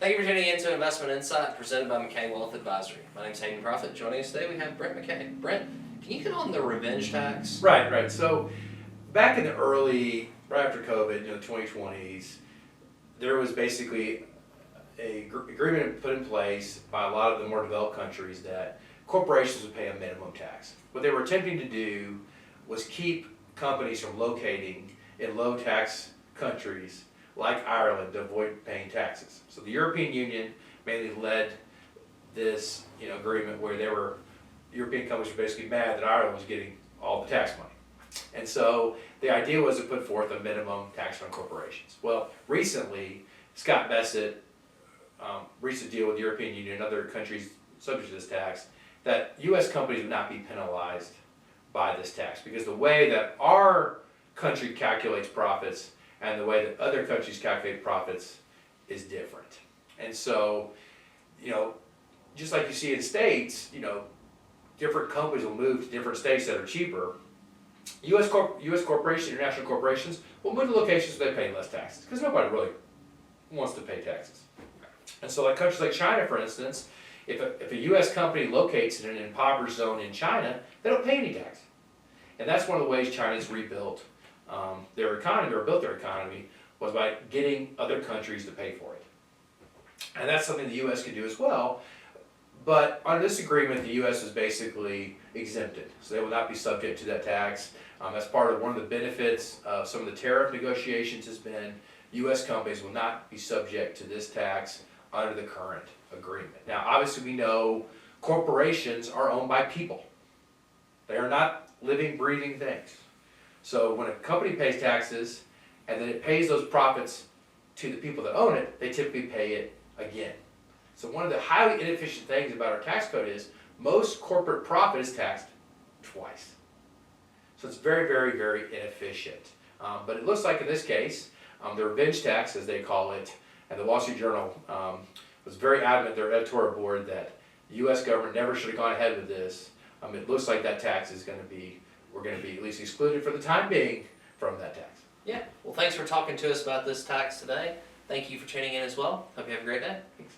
Thank you for tuning in to Investment Insight presented by McCay Wealth Advisory. My name is Hayden Proffitt. Joining us today we have Brent McCay. Brent, can you hit on the revenge tax? Right. So back in the right after COVID, the 2020s, there was basically a agreement put in place by a lot of the more developed countries that corporations would pay a minimum tax. What they were attempting to do was keep companies from locating in low tax countries like Ireland to avoid paying taxes. So the European Union mainly led this agreement where European companies were basically mad that Ireland was getting all the tax money. And so the idea was to put forth a minimum tax on corporations. Well, recently, Scott Bessent reached a deal with the European Union and other countries subject to this tax that U.S. companies would not be penalized by this tax, because the way that our country calculates profits and the way that other countries calculate profits is different. And so, just like you see in states, different companies will move to different states that are cheaper. U.S. corporations, international corporations will move to locations where they pay less taxes, because nobody really wants to pay taxes. And so like countries like China, for instance, if a U.S. company locates in an impoverished zone in China, they don't pay any tax. And that's one of the ways China's rebuilt their economy, or built their economy, was by getting other countries to pay for it. And that's something the U.S. can do as well. But under this agreement, the U.S. is basically exempted. So they will not be subject to that tax. As part of one of the benefits of some of the tariff negotiations has been U.S. companies will not be subject to this tax under the current agreement. Now, obviously we know corporations are owned by people. They are not living, breathing things. So when a company pays taxes and then it pays those profits to the people that own it, they typically pay it again. So one of the highly inefficient things about our tax code is most corporate profit is taxed twice. So it's very, very, very inefficient. But it looks like in this case, the revenge tax, as they call it, and the Wall Street Journal was very adamant, their editorial board, that the U.S. government never should have gone ahead with this. It looks like that tax is we're going to be at least excluded for the time being from that tax. Yeah. Well, thanks for talking to us about this tax today. Thank you for tuning in as well. Hope you have a great day. Thanks.